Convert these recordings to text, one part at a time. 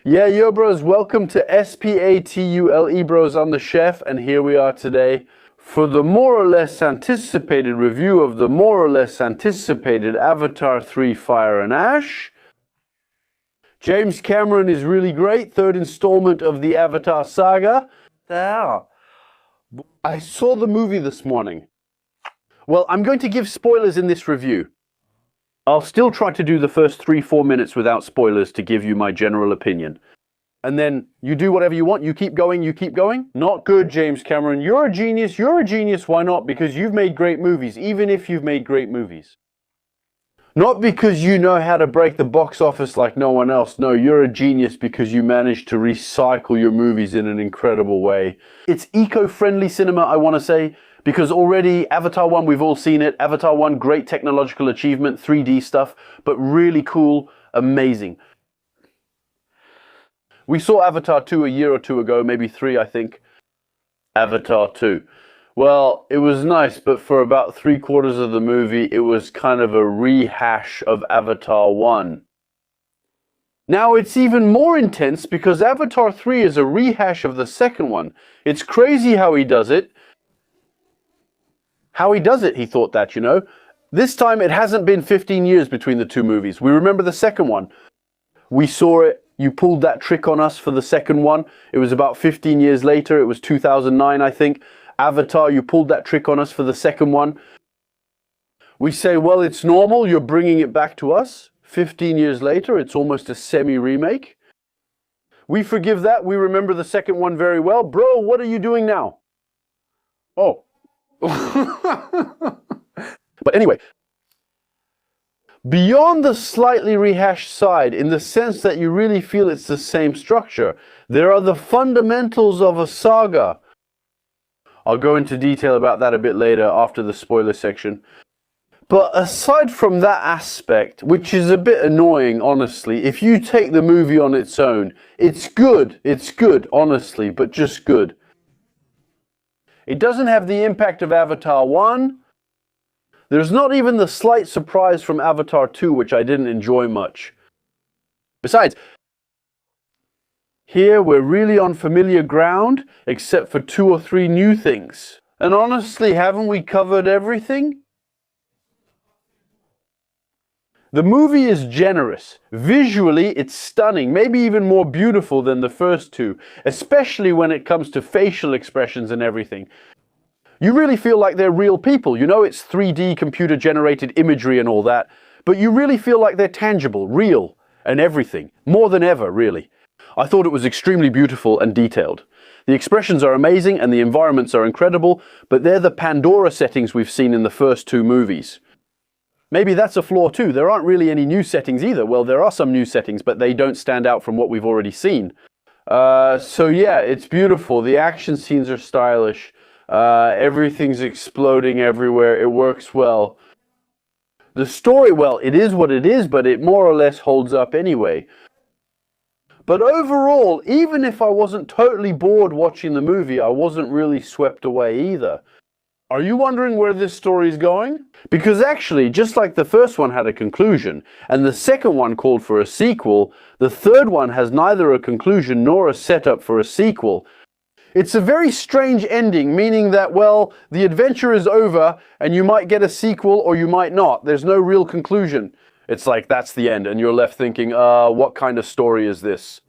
Yeah, yo, bros, welcome to SPATULE, bros. I'm the chef, and here we are today for the more or less anticipated review of the more or less anticipated Avatar 3 Fire and Ash. James Cameron is really great, third installment of the Avatar saga. I saw the movie this morning. Well, I'm going to give spoilers in this review. I'll still try to do the first 3-4 minutes without spoilers to give you my general opinion. And then you do whatever you want, you keep going, you keep going. Not good, James Cameron. You're a genius, why not? Because you've made great movies, even if you've made great movies. Not because you know how to break the box office like no one else. No, you're a genius because you managed to recycle your movies in an incredible way. It's eco-friendly cinema, I want to say, because already Avatar 1, we've all seen it. Avatar 1, great technological achievement, 3D stuff, but really cool, amazing. We saw Avatar 2 a year or two ago, maybe 3, I think. Avatar 2. Well, it was nice, but for about 3/4 of the movie, it was kind of a rehash of Avatar 1. Now it's even more intense because Avatar 3 is a rehash of the second one. It's crazy how he does it. He thought that, you know. This time it hasn't been 15 years between the two movies. We remember the second one. We saw it. You pulled that trick on us for the second one. It was about 15 years later. It was 2009, I think. Avatar, you pulled that trick on us for the second one. We say, well, it's normal. You're bringing it back to us. 15 years later, it's almost a semi-remake. We forgive that. We remember the second one very well. Bro, what are you doing now? Oh. But anyway, beyond the slightly rehashed side, in the sense that you really feel it's the same structure, there are the fundamentals of a saga. I'll go into detail about that a bit later after the spoiler section. But aside from that aspect, which is a bit annoying, honestly, if you take the movie on its own, it's good, honestly, but just good. It doesn't have the impact of Avatar 1. There's not even the slight surprise from Avatar 2, which I didn't enjoy much. Besides, here we're really on familiar ground, except for 2 or 3 new things. And honestly, haven't we covered everything? The movie is generous. Visually, it's stunning, maybe even more beautiful than the first two, especially when it comes to facial expressions and everything. You really feel like they're real people. You know, it's 3D computer-generated imagery and all that, but you really feel like they're tangible, real, and everything. More than ever, really. I thought it was extremely beautiful and detailed. The expressions are amazing and the environments are incredible, but they're the Pandora settings we've seen in the first 2 movies. Maybe that's a flaw too. There aren't really any new settings either. Well, there are some new settings, but they don't stand out from what we've already seen. So yeah, it's beautiful. The action scenes are stylish. Everything's exploding everywhere. It works well. The story, well, it is what it is, but it more or less holds up anyway. But overall, even if I wasn't totally bored watching the movie, I wasn't really swept away either. Are you wondering where this story is going? Because actually, just like the first one had a conclusion, and the second one called for a sequel, the third one has neither a conclusion nor a setup for a sequel. It's a very strange ending, meaning that, well, the adventure is over, and you might get a sequel or you might not. There's no real conclusion. It's like, that's the end, and you're left thinking, what kind of story is this?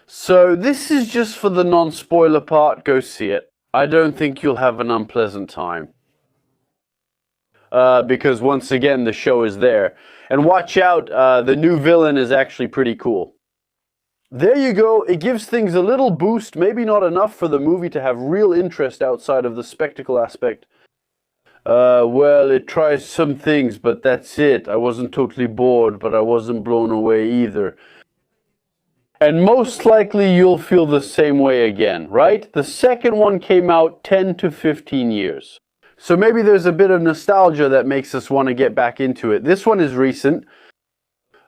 So this is just for the non-spoiler part. Go see it. I don't think you'll have an unpleasant time. Because once again, the show is there. And watch out, the new villain is actually pretty cool. There you go. It gives things a little boost, maybe not enough for the movie to have real interest outside of the spectacle aspect. Well, it tries some things, but that's it. I wasn't totally bored, but I wasn't blown away either. And most likely you'll feel the same way again, right? The second one came out 10 to 15 years. So maybe there's a bit of nostalgia that makes us want to get back into it. This one is recent.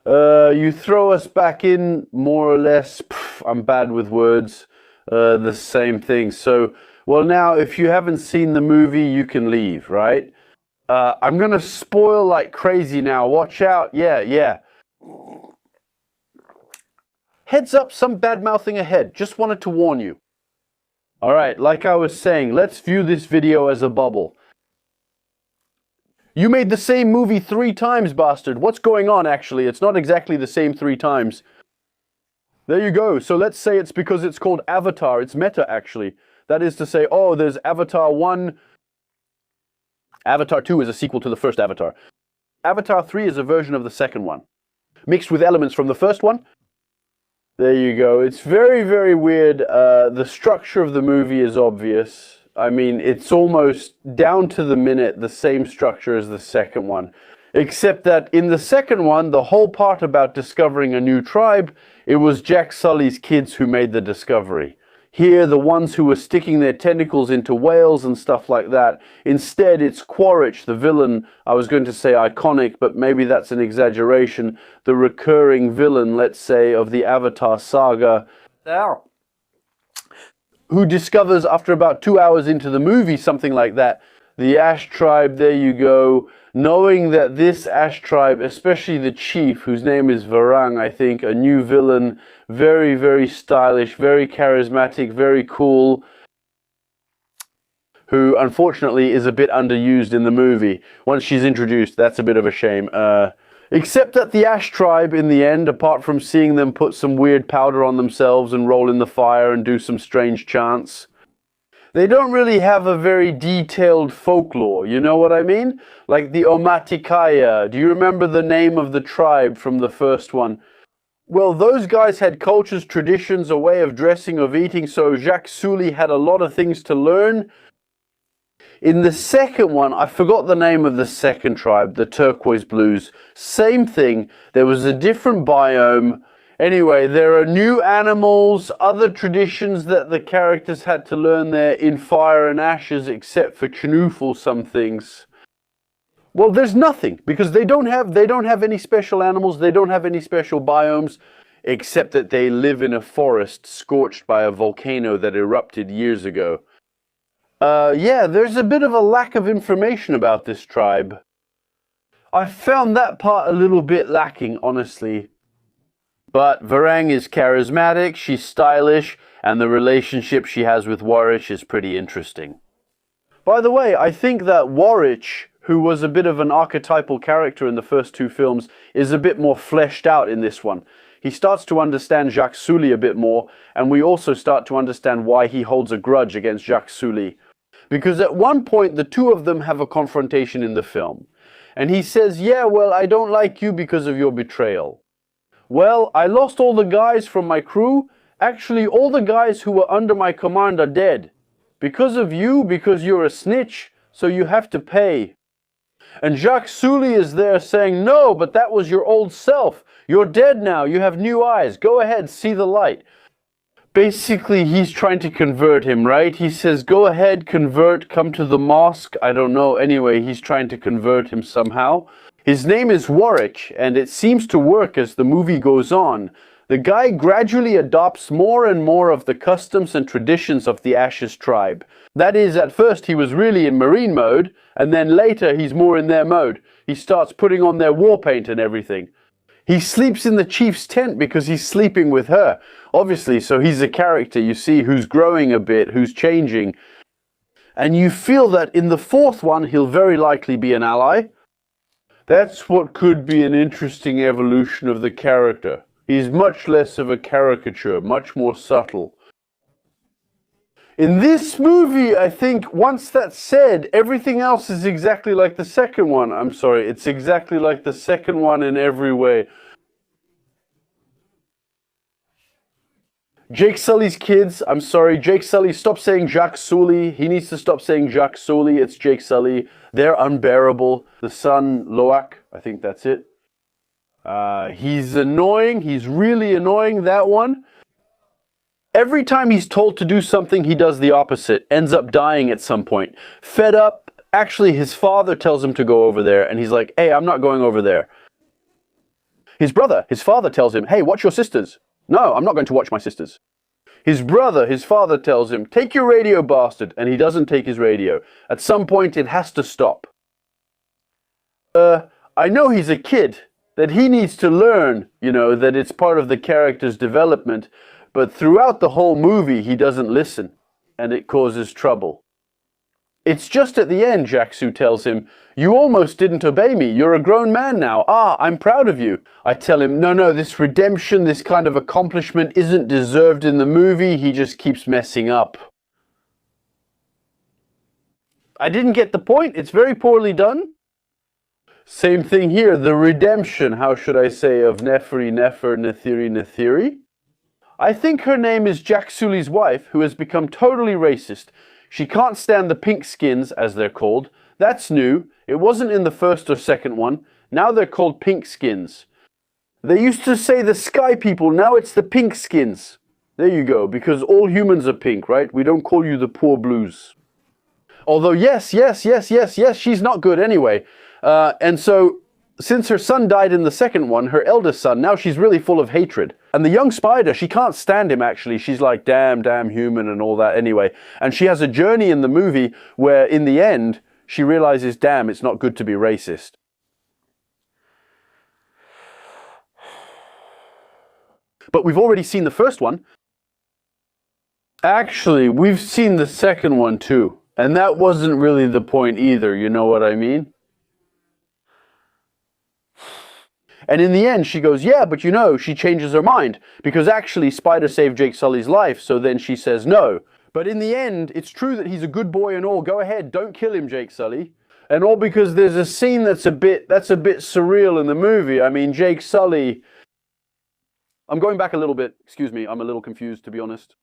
You throw us back in, more or less, I'm bad with words, the same thing. So, well, now, if you haven't seen the movie, you can leave, right? I'm going to spoil like crazy now. Watch out. Yeah. Heads up, some bad-mouthing ahead. Just wanted to warn you. Alright, like I was saying, let's view this video as a bubble. You made the same movie 3 times, bastard. What's going on, actually? It's not exactly the same 3 times. There you go. So let's say it's because it's called Avatar. It's meta, actually. That is to say, oh, there's Avatar 1. Avatar 2 is a sequel to the first Avatar. Avatar 3 is a version of the second one, mixed with elements from the first one. There you go. It's very, very weird. The structure of the movie is obvious. I mean, it's almost down to the minute the same structure as the second one. Except that in the second one, the whole part about discovering a new tribe, it was Jack Sully's kids who made the discovery. Here, the ones who were sticking their tentacles into whales and stuff like that. Instead, it's Quaritch, the villain. I was going to say iconic, but maybe that's an exaggeration. The recurring villain, let's say, of the Avatar saga. Ow. Who discovers after about 2 hours into the movie, something like that, the Ash tribe, there you go, knowing that this Ash tribe, especially the chief, whose name is Varang, I think, a new villain, very, very stylish, very charismatic, very cool, who unfortunately is a bit underused in the movie. Once she's introduced, that's a bit of a shame. Except that the Ash tribe, in the end, apart from seeing them put some weird powder on themselves and roll in the fire and do some strange chants, they don't really have a very detailed folklore, you know what I mean? Like the Omaticaya. Do you remember the name of the tribe from the first one? Well, those guys had cultures, traditions, a way of dressing, of eating, so Jacques Sully had a lot of things to learn. In the second one, I forgot the name of the second tribe, the Turquoise Blues. Same thing, there was a different biome. Anyway, there are new animals, other traditions that the characters had to learn there in Fire and Ashes, except for Chnufel, some things. Well, there's nothing, because they don't have any special animals, they don't have any special biomes, except that they live in a forest scorched by a volcano that erupted years ago. Yeah, there's a bit of a lack of information about this tribe. I found that part a little bit lacking, honestly. But Varang is charismatic, she's stylish, and the relationship she has with Quaritch is pretty interesting. By the way, I think that Quaritch, who was a bit of an archetypal character in the first 2 films, is a bit more fleshed out in this one. He starts to understand Jacques Sully a bit more, and we also start to understand why he holds a grudge against Jacques Sully. Because at one point, the 2 of them have a confrontation in the film. And he says, yeah, well, I don't like you because of your betrayal. Well, I lost all the guys from my crew. Actually, all the guys who were under my command are dead. Because of you, because you're a snitch, so you have to pay. And Jacques Sully is there saying, no, but that was your old self. You're dead now, you have new eyes. Go ahead, see the light. Basically, he's trying to convert him, right? He says, go ahead, convert, come to the mosque. I don't know. Anyway, he's trying to convert him somehow. His name is Quaritch, and it seems to work as the movie goes on. The guy gradually adopts more and more of the customs and traditions of the Ashes tribe. That is, at first he was really in Marine mode, and then later he's more in their mode. He starts putting on their war paint and everything. He sleeps in the chief's tent because he's sleeping with her. Obviously, so he's a character, you see, who's growing a bit, who's changing. And you feel that in the 4th one, he'll very likely be an ally. That's what could be an interesting evolution of the character. He's much less of a caricature, much more subtle. In this movie, I think, once that's said, everything else is exactly like the second one. I'm sorry, it's exactly like the second one in every way. Jake Sully's kids, I'm sorry, Jake Sully, stop saying Jacques Sully. He needs to stop saying Jacques Sully, it's Jake Sully. They're unbearable. The son, Loak, I think that's it. He's annoying, he's really annoying, that one. Every time he's told to do something, he does the opposite, ends up dying at some point. Fed up, actually his father tells him to go over there, and he's like, hey, I'm not going over there. His brother, his father tells him, hey, watch your sisters. No, I'm not going to watch my sisters. His brother, his father tells him, take your radio, bastard, and he doesn't take his radio. At some point, it has to stop. I know he's a kid. that he needs to learn, you know, that it's part of the character's development. But throughout the whole movie, he doesn't listen, and it causes trouble. It's just at the end, Jack-Su tells him, "You almost didn't obey me. You're a grown man now. Ah, I'm proud of you." I tell him, no, this redemption, this kind of accomplishment isn't deserved in the movie. He just keeps messing up. I didn't get the point. It's very poorly done. Same thing here. The redemption, how should I say, of Nefer, Neferi. I think her name is Jack Sully's wife, who has become totally racist. She can't stand the pink skins, as they're called. That's new. It wasn't in the first or second one. Now they're called pink skins. They used to say the sky people. Now it's the pink skins. There you go, because all humans are pink, right? We don't call you the poor blues. Although, yes, she's not good anyway. And so, since her son died in the second one, her eldest son, now she's really full of hatred. And the young spider, she can't stand him actually. She's like, damn human and all that anyway. And she has a journey in the movie where in the end, she realizes, damn, it's not good to be racist. But we've already seen the first one. Actually, we've seen the second one too. And that wasn't really the point either, you know what I mean? And in the end, she goes, yeah, but you know, she changes her mind. Because actually, Spider saved Jake Sully's life, so then she says no. But in the end, it's true that he's a good boy and all. Go ahead, don't kill him, Jake Sully. And all because there's a scene that's a bit surreal in the movie. I mean, Jake Sully... I'm going back a little bit. Excuse me, I'm a little confused, to be honest.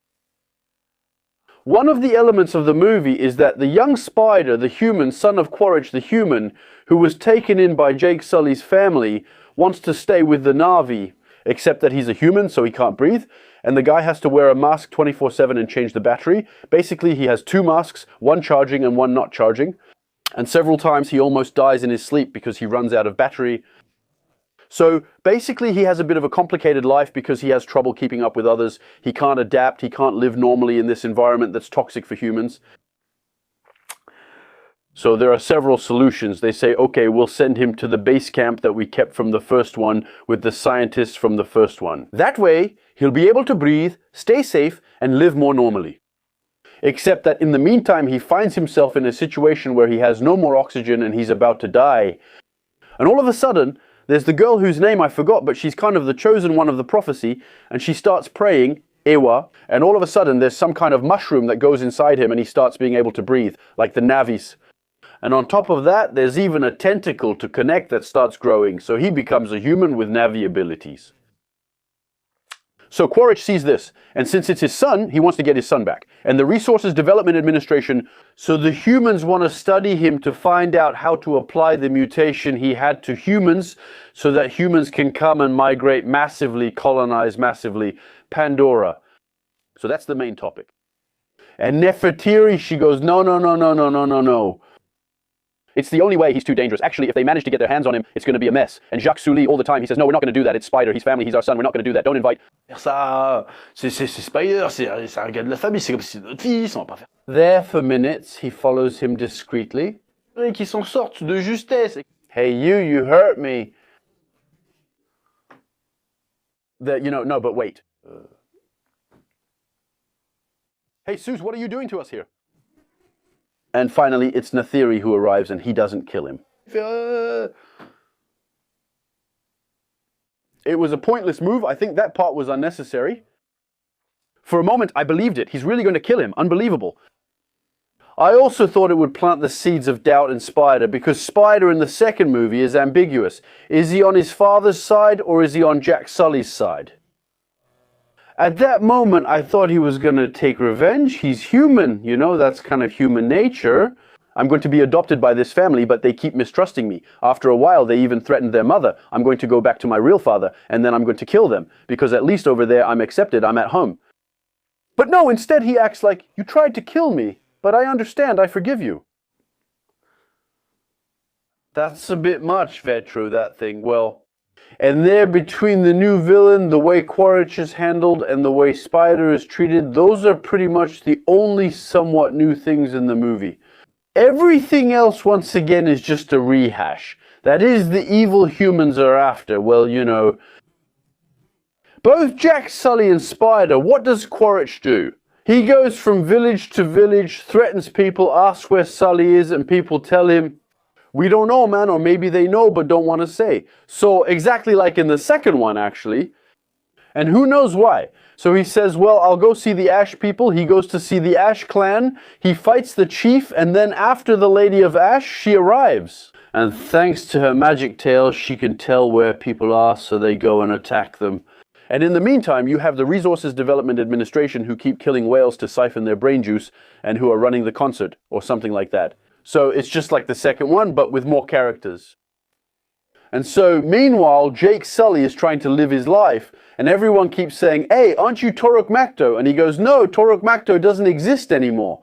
One of the elements of the movie is that the young spider, the human, son of Quaritch the human, who was taken in by Jake Sully's family, wants to stay with the Na'vi, except that he's a human, so he can't breathe, and the guy has to wear a mask 24/7 and change the battery. Basically, he has two masks, one charging and one not charging, and several times he almost dies in his sleep because he runs out of battery. So basically he has a bit of a complicated life because he has trouble keeping up with others. He can't adapt, he can't live normally in this environment that's toxic for humans. So there are several solutions. They say, okay, we'll send him to the base camp that we kept from the first one with the scientists from the first one. That way, he'll be able to breathe, stay safe, and live more normally. Except that in the meantime, he finds himself in a situation where he has no more oxygen and he's about to die. And all of a sudden, there's the girl whose name I forgot, but she's kind of the chosen one of the prophecy, and she starts praying, Ewa, and all of a sudden there's some kind of mushroom that goes inside him and he starts being able to breathe, like the Navis. And on top of that, there's even a tentacle to connect that starts growing, so he becomes a human with Navi abilities. So Quaritch sees this, and since it's his son, he wants to get his son back. And the Resources Development Administration, so the humans want to study him to find out how to apply the mutation he had to humans, so that humans can come and migrate massively, colonize massively Pandora. So that's the main topic. And Nefertiri, she goes, no. It's the only way. He's too dangerous. Actually, if they manage to get their hands on him, it's going to be a mess. And Jacques Sully all the time, he says, no, we're not going to do that. It's Spider, he's family, he's our son, we're not going to do that. Don't invite. Ça, c'est Spider, c'est un gars de la famille, c'est comme si c'était notre fils, on va pas faire. There for minutes, he follows him discreetly. Et qui s'en sortent de justesse. Hey, you hurt me. No, but wait. Hey, Suze, what are you doing to us here? And finally, it's Neferi who arrives and he doesn't kill him. It was a pointless move. I think that part was unnecessary. For a moment, I believed it. He's really going to kill him. Unbelievable. I also thought it would plant the seeds of doubt in Spider, because Spider in the second movie is ambiguous. Is he on his father's side or is he on Jack Sully's side? At that moment, I thought he was going to take revenge. He's human, that's kind of human nature. I'm going to be adopted by this family, but they keep mistrusting me. After a while, they even threatened their mother. I'm going to go back to my real father, and then I'm going to kill them, because at least over there, I'm accepted, I'm at home. But no, instead he acts like, you tried to kill me, but I understand, I forgive you. That's a bit much, Vetro, that thing. Well, and there between the new villain, the way Quaritch is handled, and the way Spider is treated, those are pretty much the only somewhat new things in the movie. Everything else, once again, is just a rehash. That is, the evil humans are after. Well, you know, both Jack Sully and Spider, what does Quaritch do? He goes from village to village, threatens people, asks where Sully is, and people tell him, we don't know, man, or maybe they know but don't want to say. So exactly like in the second one, actually. And who knows why? So he says, well, I'll go see the Ash people. He goes to see the Ash clan. He fights the chief, and then after the Lady of Ash, she arrives. And thanks to her magic tail, she can tell where people are, so they go and attack them. And in the meantime, you have the Resources Development Administration who keep killing whales to siphon their brain juice and who are running the concert, or something like that. So it's just like the second one, but with more characters. And so, meanwhile, Jake Sully is trying to live his life, and everyone keeps saying, hey, aren't you Toruk Makto? And he goes, no, Toruk Makto doesn't exist anymore.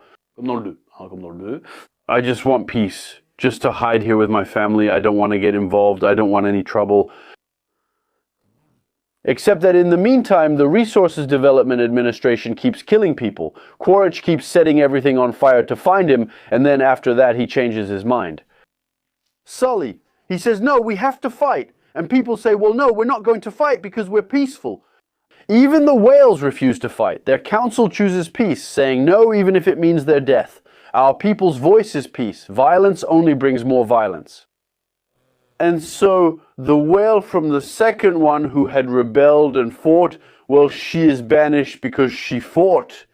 I just want peace, just to hide here with my family. I don't want to get involved. I don't want any trouble. Except that in the meantime, the Resources Development Administration keeps killing people. Quaritch keeps setting everything on fire to find him, and then after that he changes his mind. Sully, he says, no, we have to fight. And people say, well, no, we're not going to fight because we're peaceful. Even the whales refuse to fight. Their council chooses peace, saying no, even if it means their death. Our people's voice is peace. Violence only brings more violence. And so the whale from the second one who had rebelled and fought, well, she is banished because she fought.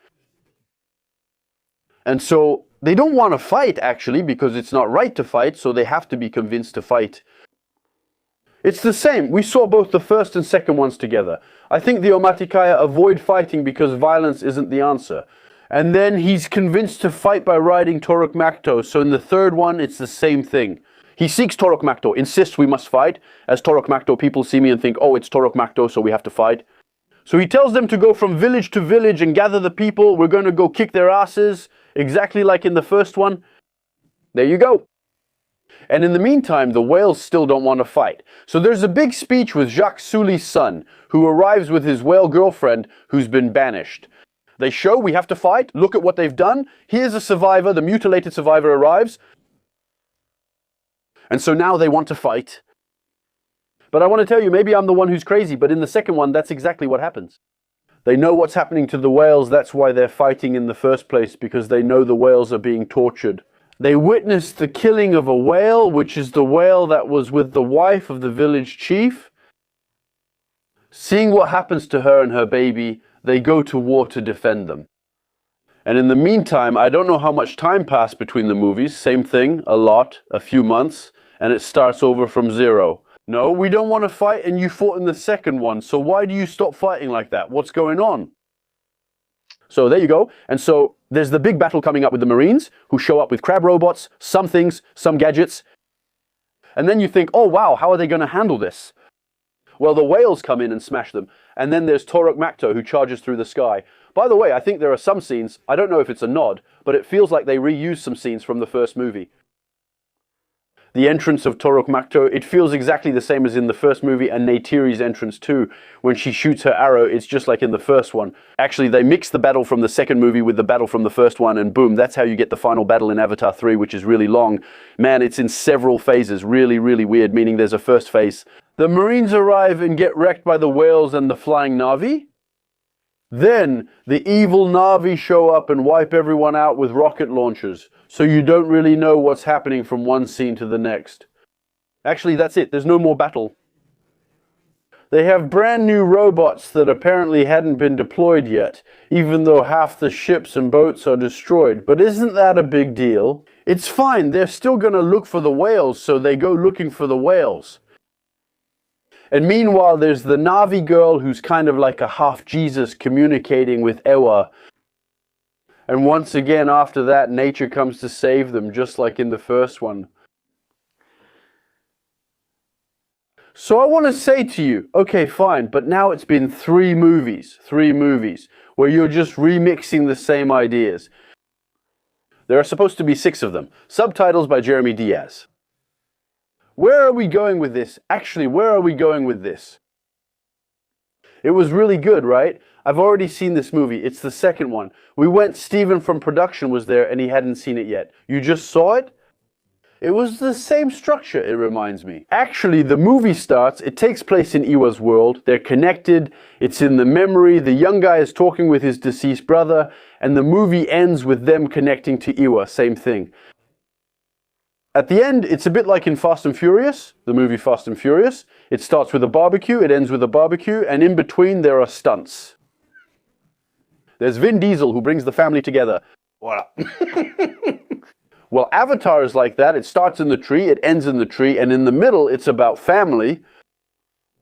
And so they don't want to fight, actually, because it's not right to fight, so they have to be convinced to fight. It's the same. We saw both the first and second ones together. I think the Omaticaya avoid fighting because violence isn't the answer. And then he's convinced to fight by riding Toruk Makto, so in the third one, it's the same thing. He seeks Toruk Makto, insists we must fight. As Toruk Makto, people see me and think, oh, it's Toruk Makto, so we have to fight. So he tells them to go from village to village and gather the people. We're going to go kick their asses, exactly like in the first one. There you go. And in the meantime, the whales still don't want to fight. So there's a big speech with Jacques Sully's son, who arrives with his whale girlfriend, who's been banished. They show we have to fight. Look at what they've done. Here's a survivor. The mutilated survivor arrives. And so now they want to fight. But I want to tell you, maybe I'm the one who's crazy, but in the second one, that's exactly what happens. They know what's happening to the whales. That's why they're fighting in the first place, because they know the whales are being tortured. They witnessed the killing of a whale, which is the whale that was with the wife of the village chief. Seeing what happens to her and her baby, they go to war to defend them. And in the meantime, I don't know how much time passed between the movies. Same thing, a lot, a few months. And it starts over from zero. No, we don't want to fight, and you fought in the second one, so why do you stop fighting like that? What's going on? So there you go. And so there's the big battle coming up with the Marines, who show up with crab robots, some things, some gadgets. And then you think, oh wow, how are they going to handle this? Well, the whales come in and smash them. And then there's Toruk Makto, who charges through the sky. By the way, I think there are some scenes, I don't know if it's a nod, but it feels like they reused some scenes from the first movie. The entrance of Toruk Makto, it feels exactly the same as in the first movie, and Neytiri's entrance too. When she shoots her arrow, it's just like in the first one. Actually, they mix the battle from the second movie with the battle from the first one, and boom, that's how you get the final battle in Avatar 3, which is really long. Man, it's in several phases, really, really weird, meaning there's a first phase. The Marines arrive and get wrecked by the whales and the flying Na'vi. Then, the evil Na'vi show up and wipe everyone out with rocket launchers. So you don't really know what's happening from one scene to the next. Actually, that's it. There's no more battle. They have brand new robots that apparently hadn't been deployed yet, even though half the ships and boats are destroyed. But isn't that a big deal? It's fine. They're still going to look for the whales, so they go looking for the whales. And meanwhile, there's the Na'vi girl who's kind of like a half Jesus communicating with Ewa. And once again, after that, nature comes to save them, just like in the first one. So I want to say to you, okay, fine, but now it's been three movies, where you're just remixing the same ideas. There are supposed to be 6 of them. Subtitles by Jeremy Diaz. Where are we going with this? Actually, where are we going with this? It was really good, right? I've already seen this movie. It's the second one. We went, Steven from production was there and he hadn't seen it yet. You just saw it? It was the same structure, it reminds me. Actually, the movie starts, it takes place in Iwa's world, they're connected, it's in the memory, the young guy is talking with his deceased brother, and the movie ends with them connecting to Iwa, same thing. At the end, it's a bit like in Fast and Furious, the movie Fast and Furious. It starts with a barbecue, it ends with a barbecue, and in between there are stunts. There's Vin Diesel who brings the family together. Voila. Well, Avatar is like that. It starts in the tree, it ends in the tree, and in the middle it's about family.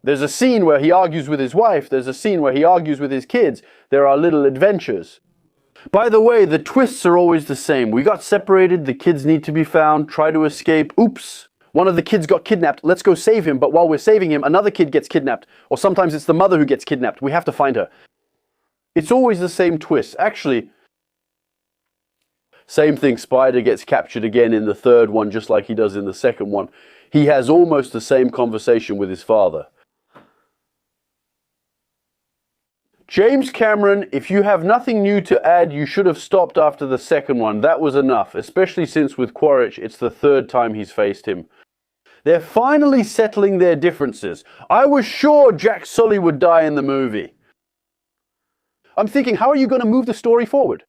There's a scene where he argues with his wife, there's a scene where he argues with his kids. There are little adventures. By the way, the twists are always the same. We got separated, the kids need to be found, try to escape. Oops, one of the kids got kidnapped. Let's go save him, but while we're saving him, another kid gets kidnapped. Or sometimes it's the mother who gets kidnapped. We have to find her. It's always the same twist. Actually, same thing, Spider gets captured again in the third one, just like he does in the second one. He has almost the same conversation with his father. James Cameron, if you have nothing new to add, you should have stopped after the second one. That was enough, especially since with Quaritch, it's the third time he's faced him. They're finally settling their differences. I was sure Jack Sully would die in the movie. I'm thinking, how are you going to move the story forward?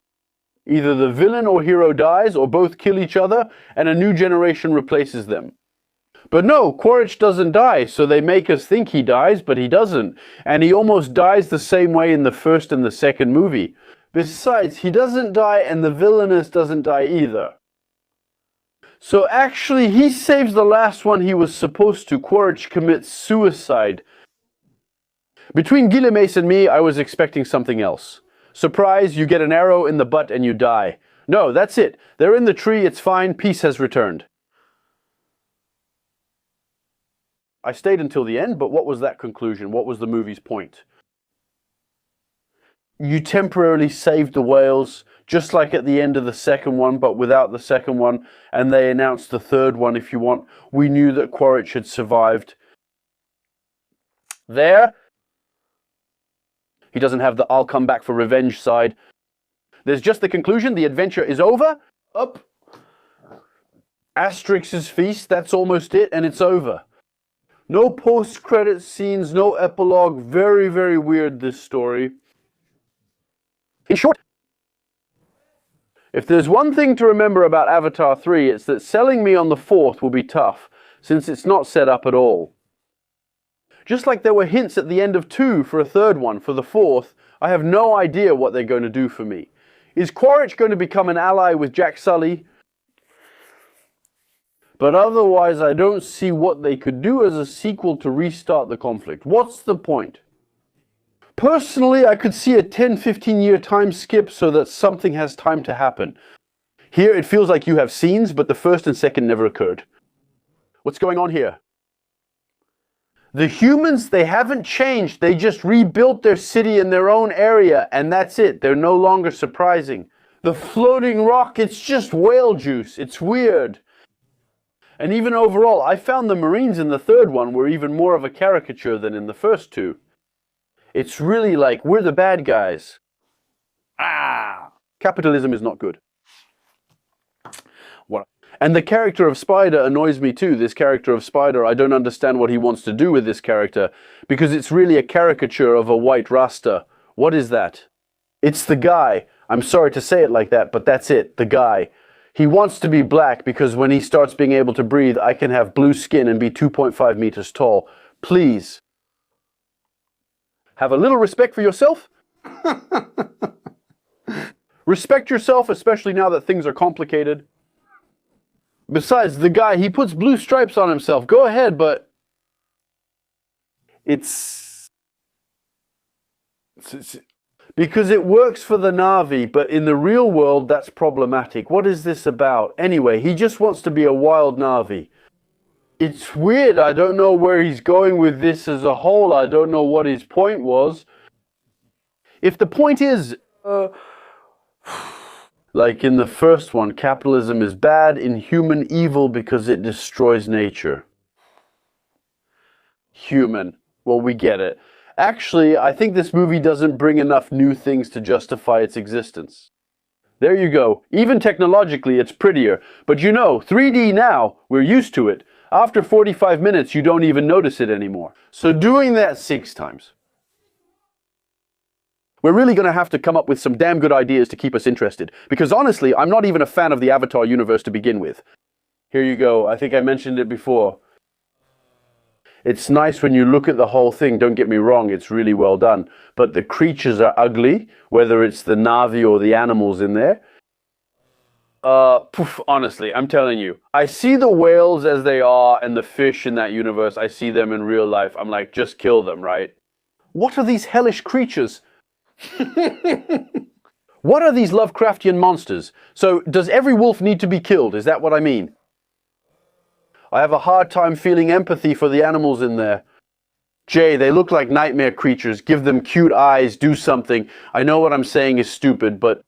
Either the villain or hero dies, or both kill each other, and a new generation replaces them. But no, Quaritch doesn't die, so they make us think he dies, but he doesn't. And he almost dies the same way in the first and the second movie. Besides, he doesn't die and the villainess doesn't die either. So actually, he saves the last one he was supposed to. Quaritch commits suicide. Between Guillemets and me, I was expecting something else. Surprise, you get an arrow in the butt and you die. No, that's it. They're in the tree, it's fine, peace has returned. I stayed until the end, but what was that conclusion? What was the movie's point? You temporarily saved the whales, just like at the end of the second one, but without the second one, and they announced the third one if you want. We knew that Quaritch had survived. There, he doesn't have the I'll come back for revenge side. There's just the conclusion, the adventure is over, up. Asterix's feast, that's almost it, and it's over. No post-credit scenes, no epilogue. Very, very weird, this story. In short, if there's one thing to remember about Avatar 3, it's that selling me on the fourth will be tough, since it's not set up at all. Just like there were hints at the end of 2 for a third one, for the fourth, I have no idea what they're going to do for me. Is Quaritch going to become an ally with Jack Sully? But otherwise, I don't see what they could do as a sequel to restart the conflict. What's the point? Personally, I could see a 10-15 year time skip so that something has time to happen. Here, it feels like you have scenes, but the first and second never occurred. What's going on here? The humans, they haven't changed. They just rebuilt their city in their own area, and that's it. They're no longer surprising. The floating rock, it's just whale juice. It's weird. And even overall, I found the Marines in the third one were even more of a caricature than in the first two. It's really like, we're the bad guys. Capitalism is not good. What? And the character of Spider annoys me too. This character of Spider, I don't understand what he wants to do with this character, because it's really a caricature of a white Rasta. What is that? It's the guy. I'm sorry to say it like that, but that's it, the guy. He wants to be black because when he starts being able to breathe, I can have blue skin and be 2.5 meters tall. Please. Have a little respect for yourself. Respect yourself, especially now that things are complicated. Besides, the guy, he puts blue stripes on himself. Go ahead, but it's because it works for the Na'vi, but in the real world, that's problematic. What is this about? Anyway, he just wants to be a wild Na'vi. It's weird. I don't know where he's going with this as a whole. I don't know what his point was. If the point is, like in the first one, capitalism is bad, inhuman, evil because it destroys nature. Human. Well, we get it. Actually, I think this movie doesn't bring enough new things to justify its existence. There you go. Even technologically, it's prettier. But you know, 3D now, we're used to it. After 45 minutes, you don't even notice it anymore. So doing that 6 times. We're really going to have to come up with some damn good ideas to keep us interested. Because honestly, I'm not even a fan of the Avatar universe to begin with. Here you go. I think I mentioned it before. It's nice when you look at the whole thing, don't get me wrong, it's really well done. But the creatures are ugly, whether it's the Na'vi or the animals in there. Honestly, I'm telling you. I see the whales as they are and the fish in that universe, I see them in real life. I'm like, just kill them, right? What are these hellish creatures? What are these Lovecraftian monsters? So, does every wolf need to be killed? Is that what I mean? I have a hard time feeling empathy for the animals in there. Jay, they look like nightmare creatures. Give them cute eyes, do something. I know what I'm saying is stupid, but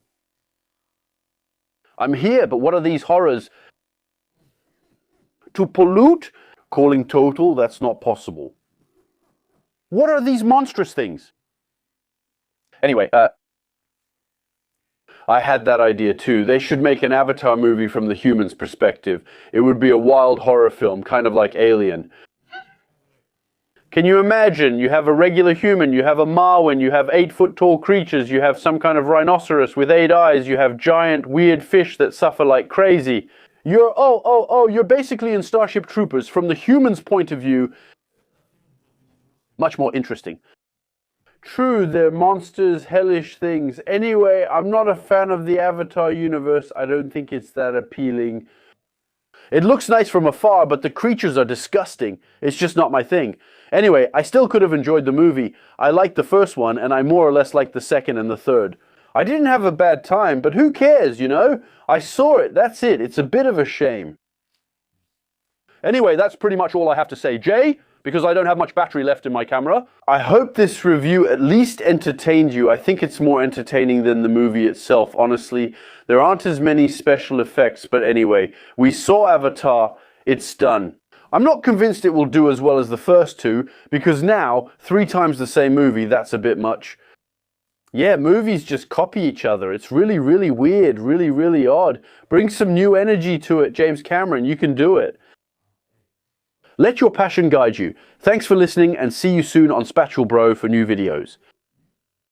I'm here, but what are these horrors? To pollute? Calling total, that's not possible. What are these monstrous things? Anyway, I had that idea too. They should make an Avatar movie from the human's perspective. It would be a wild horror film, kind of like Alien. Can you imagine? You have a regular human, you have a Marwen, you have 8-foot-tall creatures, you have some kind of rhinoceros with 8 eyes, you have giant weird fish that suffer like crazy. You're basically in Starship Troopers. From the human's point of view, much more interesting. True, they're monsters, hellish things. Anyway, I'm not a fan of the Avatar universe. I don't think it's that appealing. It looks nice from afar, but the creatures are disgusting. It's just not my thing. Anyway, I still could have enjoyed the movie. I liked the first one, and I more or less liked the second and the third. I didn't have a bad time, but who cares, you know? I saw it, that's it. It's a bit of a shame. Anyway, that's pretty much all I have to say. Jay? Because I don't have much battery left in my camera. I hope this review at least entertained you. I think it's more entertaining than the movie itself, honestly. There aren't as many special effects, but anyway, we saw Avatar, it's done. I'm not convinced it will do as well as the first two, because now, 3 times the same movie, that's a bit much. Yeah, movies just copy each other. It's really, really weird, really, really odd. Bring some new energy to it, James Cameron, you can do it. Let your passion guide you. Thanks for listening and see you soon on Spatchel Bro for new videos.